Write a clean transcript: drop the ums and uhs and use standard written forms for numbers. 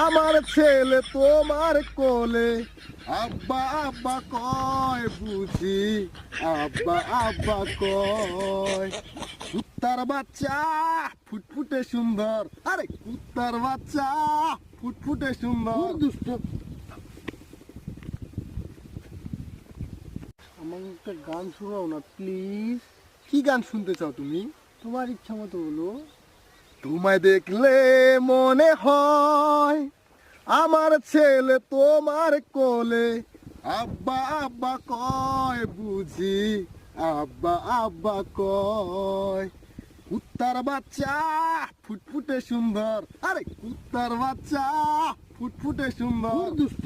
আমার ছেলে তোমার কোলে আব্বা আব্বা কয় বুঝি আব্বা আব্বা কয় কুত্তার বাচ্চা ফুটফুটে সুন্দর আরে কুত্তার বাচ্চা ফুটফুটে সুন্দর দুষ্ট আমার একটা গান শোনাও না প্লিজ। কি গান শুনতে চাও তুমি? তোমার ইচ্ছা মতো বলো। তোমায় দেখলে মনে হয় আমার ছেলে তোমার কোলে আব্বা আব্বা কয় বুঝি আব্বা আব্বা কয় কুত্তার বাচ্চা ফুটফুটে সুন্দর আরে কুত্তার বাচ্চা ফুটফুটে সুন্দর দুষ্ট